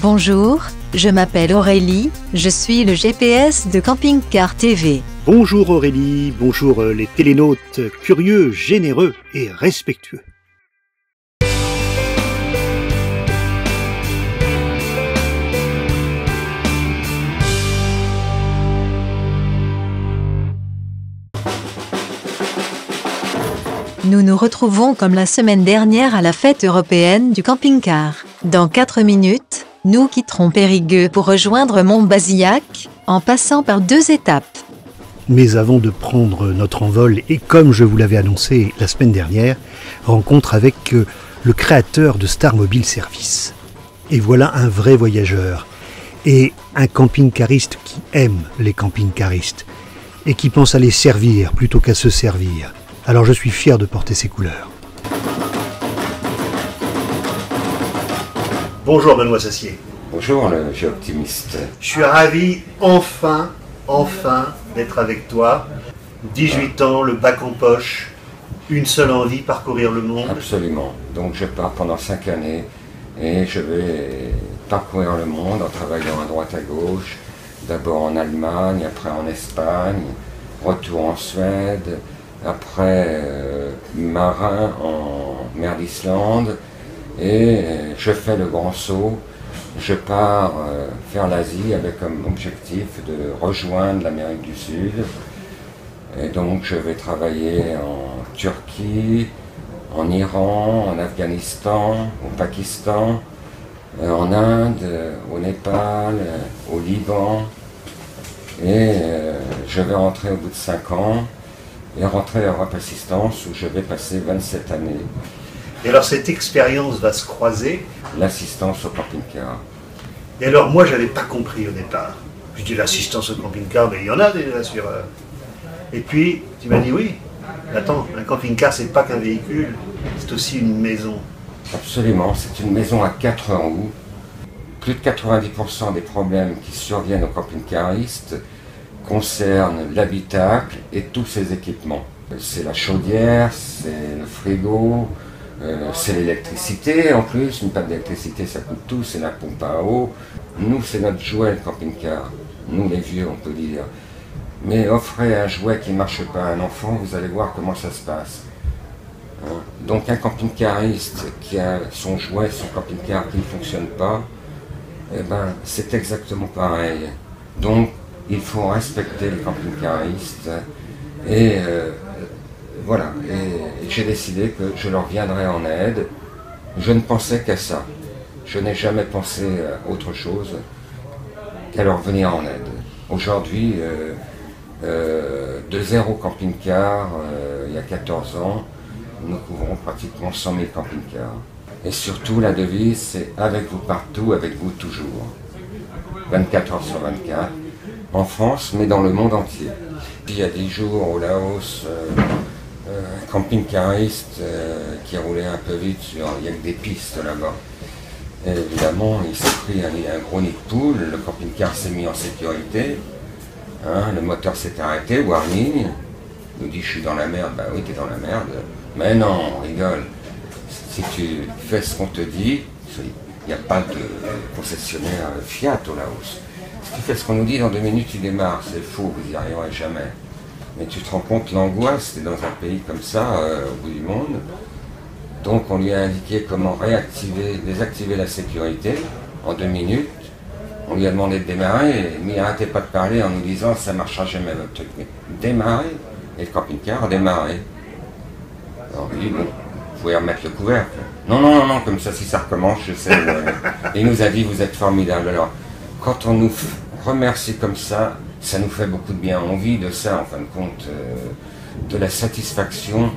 Bonjour, je m'appelle Aurélie, je suis le GPS de Camping Car TV. Bonjour Aurélie, bonjour les télénautes curieux, généreux et respectueux. Nous nous retrouvons comme la semaine dernière à la fête européenne du camping-car. Dans 4 minutes, nous quitterons Périgueux pour rejoindre Montbazillac, en passant par 2 étapes. Mais avant de prendre notre envol, et comme je vous l'avais annoncé la semaine dernière, rencontre avec le créateur de Star Mobile Service. Et voilà un vrai voyageur, et un camping-cariste qui aime les camping-caristes, et qui pense à les servir plutôt qu'à se servir. Alors je suis fier de porter ces couleurs. Bonjour Benoît Sassier. Bonjour le jeu optimiste. Je suis ravi enfin d'être avec toi. 18 ans, le bac en poche, une seule envie, parcourir le monde. Absolument. Donc je pars pendant 5 années et je vais parcourir le monde en travaillant à droite à gauche. D'abord en Allemagne, après en Espagne, retour en Suède. Après, marin en mer d'Islande, et je fais le grand saut. Je pars vers l'Asie avec comme objectif de rejoindre l'Amérique du Sud. Et donc je vais travailler en Turquie, en Iran, en Afghanistan, au Pakistan, en Inde, au Népal, au Liban. Et je vais rentrer au bout de 5 ans. Et rentrer à Europe Assistance où je vais passer 27 années. Et alors cette expérience va se croiser. L'assistance au camping-car. Et alors moi j'avais pas compris au départ. Je dis l'assistance au camping-car, mais il y en a déjà sur... Et puis tu m'as dit oui, attends, un camping-car c'est pas qu'un véhicule, c'est aussi une maison. Absolument, c'est une maison à 4 roues. Plus de 90% des problèmes qui surviennent aux camping-caristes concerne l'habitacle et tous ses équipements. C'est la chaudière, c'est le frigo, c'est l'électricité en plus, une panne d'électricité ça coûte tout, c'est la pompe à eau. Nous c'est notre jouet le camping-car, nous les vieux on peut dire. Mais offrez un jouet qui ne marche pas à un enfant, vous allez voir comment ça se passe. Donc un camping-cariste qui a son jouet, son camping-car qui ne fonctionne pas, eh ben, c'est exactement pareil. Donc il faut respecter les camping-caristes et voilà, et j'ai décidé que je leur viendrai en aide. Je ne pensais qu'à ça, je n'ai jamais pensé à autre chose qu'à leur venir en aide. Aujourd'hui, de 0 camping-car, il y a 14 ans, nous couvrons pratiquement 100 000 camping-cars. Et surtout la devise c'est avec vous partout, avec vous toujours. 24 heures sur 24. En France, mais dans le monde entier. Puis il y a 10 jours au Laos, un camping-cariste qui roulait un peu vite il y a que des pistes là-bas. Et évidemment, il s'est pris un gros nid de poule, le camping-car s'est mis en sécurité, le moteur s'est arrêté, warning, il nous dit je suis dans la merde, bah oui t'es dans la merde, mais non, on rigole, si tu fais ce qu'on te dit, il n'y a pas de concessionnaire Fiat au Laos. Si tu fais ce qu'on nous dit, dans 2 minutes, il démarre. C'est faux, vous n'y arriverez jamais. Mais tu te rends compte l'angoisse, c'est dans un pays comme ça, au bout du monde. Donc on lui a indiqué comment désactiver la sécurité en 2 minutes. On lui a demandé de démarrer, mais il n'arrêtait pas de parler en nous disant ça ne marchera jamais votre truc. Mais démarrer, et le camping-car a démarré. Alors on lui dit bon, vous pouvez remettre le couvercle. Non, comme ça si ça recommence, je sais. Et il nous a dit vous êtes formidable. Alors, quand on nous remercie comme ça, ça nous fait beaucoup de bien. On vit de ça, en fin de compte, de la satisfaction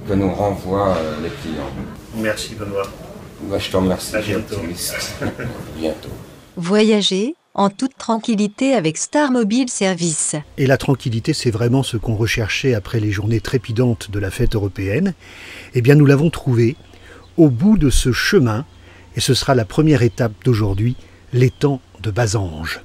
que nous renvoient les clients. Merci Benoît. Moi, je te remercie, à bientôt. Bientôt. Voyager en toute tranquillité avec Star Mobile Service. Et la tranquillité, c'est vraiment ce qu'on recherchait après les journées trépidantes de la fête européenne. Eh bien, nous l'avons trouvé au bout de ce chemin, et ce sera la première étape d'aujourd'hui, l'étang de Basange.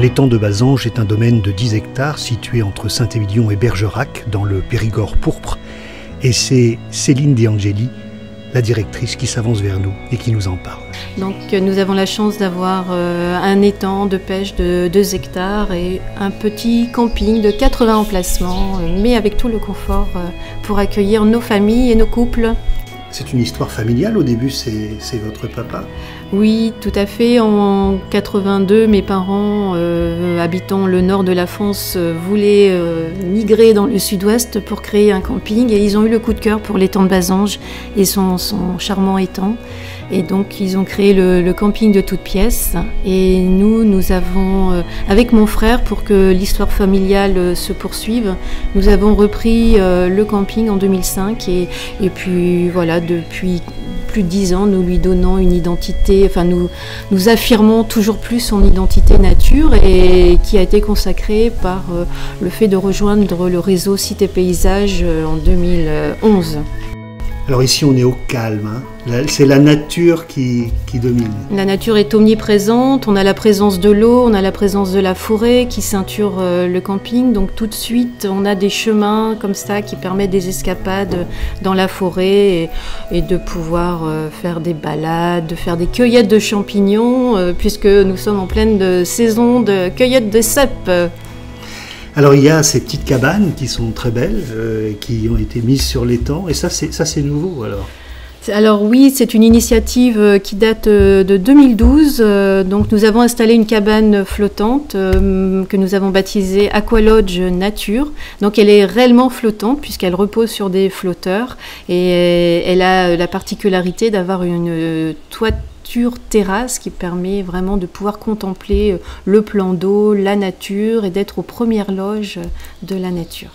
L'étang de Basange est un domaine de 10 hectares situé entre Saint-Émilion et Bergerac, dans le Périgord pourpre. Et c'est Céline De Angeli, la directrice, qui s'avance vers nous et qui nous en parle. Donc nous avons la chance d'avoir un étang de pêche de 2 hectares et un petit camping de 80 emplacements, mais avec tout le confort pour accueillir nos familles et nos couples. C'est une histoire familiale, au début c'est votre papa? Oui, tout à fait. En 82, mes parents, habitant le nord de la France, voulaient migrer dans le sud-ouest pour créer un camping et ils ont eu le coup de cœur pour l'étang de Basange et son charmant étang. Et donc ils ont créé le camping de toutes pièces et nous avons, avec mon frère, pour que l'histoire familiale se poursuive, nous avons repris le camping en 2005 et puis voilà, depuis plus de 10 ans, nous lui donnons une identité, enfin nous affirmons toujours plus son identité nature et qui a été consacrée par le fait de rejoindre le réseau Sites et Paysages en 2011. Alors ici on est au calme, hein. C'est la nature qui domine. La nature est omniprésente, on a la présence de l'eau, on a la présence de la forêt qui ceinture le camping, donc tout de suite on a des chemins comme ça qui permettent des escapades dans la forêt et de pouvoir faire des balades, de faire des cueillettes de champignons puisque nous sommes en pleine saison de cueillette de cèpes. Alors il y a ces petites cabanes qui sont très belles, qui ont été mises sur l'étang, et ça c'est nouveau alors. Alors oui, c'est une initiative qui date de 2012. Donc nous avons installé une cabane flottante que nous avons baptisée Aqualodge Nature. Donc elle est réellement flottante puisqu'elle repose sur des flotteurs et elle a la particularité d'avoir une toiture terrasse qui permet vraiment de pouvoir contempler le plan d'eau, la nature et d'être aux premières loges de la nature.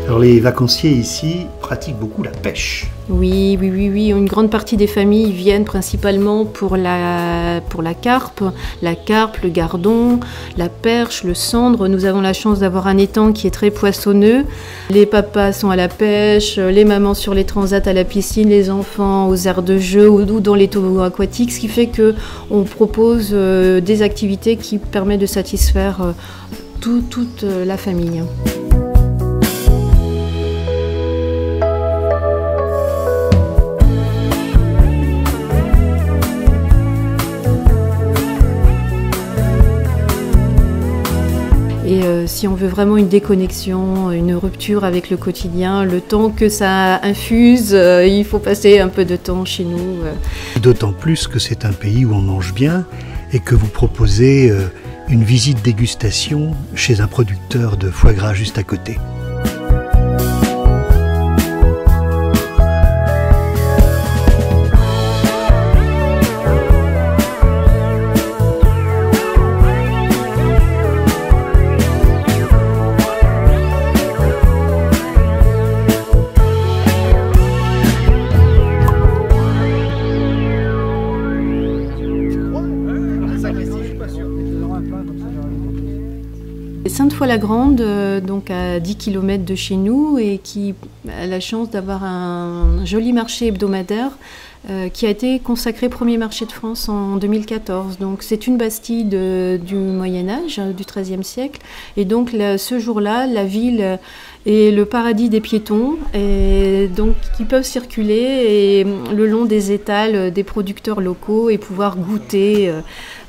Alors les vacanciers ici pratiquent beaucoup la pêche. Oui. Une grande partie des familles viennent principalement pour la carpe, le gardon, la perche, le sandre. Nous avons la chance d'avoir un étang qui est très poissonneux. Les papas sont à la pêche, les mamans sur les transats à la piscine, les enfants aux aires de jeu ou dans les toboggans aquatiques, ce qui fait qu'on propose des activités qui permettent de satisfaire toute la famille. Et si on veut vraiment une déconnexion, une rupture avec le quotidien, le temps que ça infuse, il faut passer un peu de temps chez nous. D'autant plus que c'est un pays où on mange bien et que vous proposez une visite dégustation chez un producteur de foie gras juste à côté. Sainte-Foy-la-Grande, donc à 10 km de chez nous et qui a la chance d'avoir un joli marché hebdomadaire qui a été consacré premier marché de France en 2014. Donc c'est une bastille du Moyen-Âge, du XIIIe siècle. Et donc ce jour-là, la ville est le paradis des piétons et donc qui peuvent circuler et, le long des étals des producteurs locaux et pouvoir goûter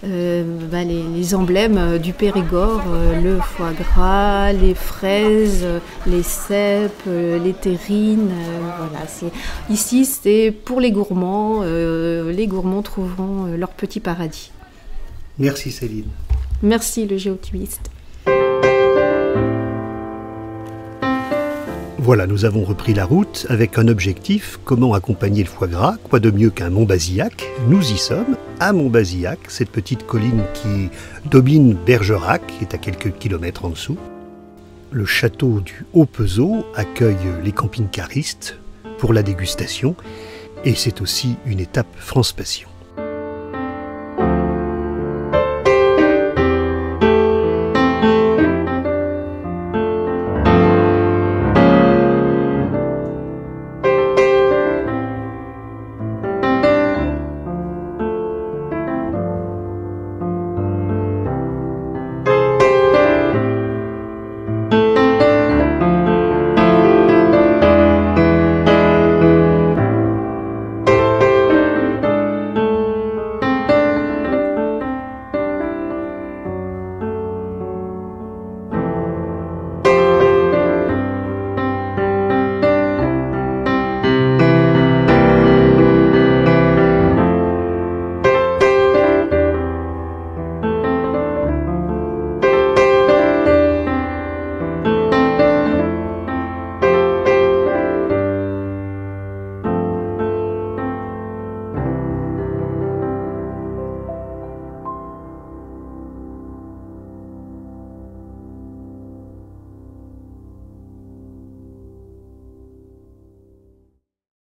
les emblèmes du Périgord, le foie gras, les fraises, les cèpes, les terrines. Voilà, ici, c'est pour les gourmands. Les gourmands trouveront leur petit paradis. Merci Céline. Merci le géotuiste. Voilà, nous avons repris la route avec un objectif, comment accompagner le foie gras, quoi de mieux qu'un Montbazillac. Nous y sommes, à Montbazillac, cette petite colline qui domine Bergerac, qui est à quelques kilomètres en dessous. le château du Haut-Pezeau accueille les camping-caristes pour la dégustation et c'est aussi une étape France Passion.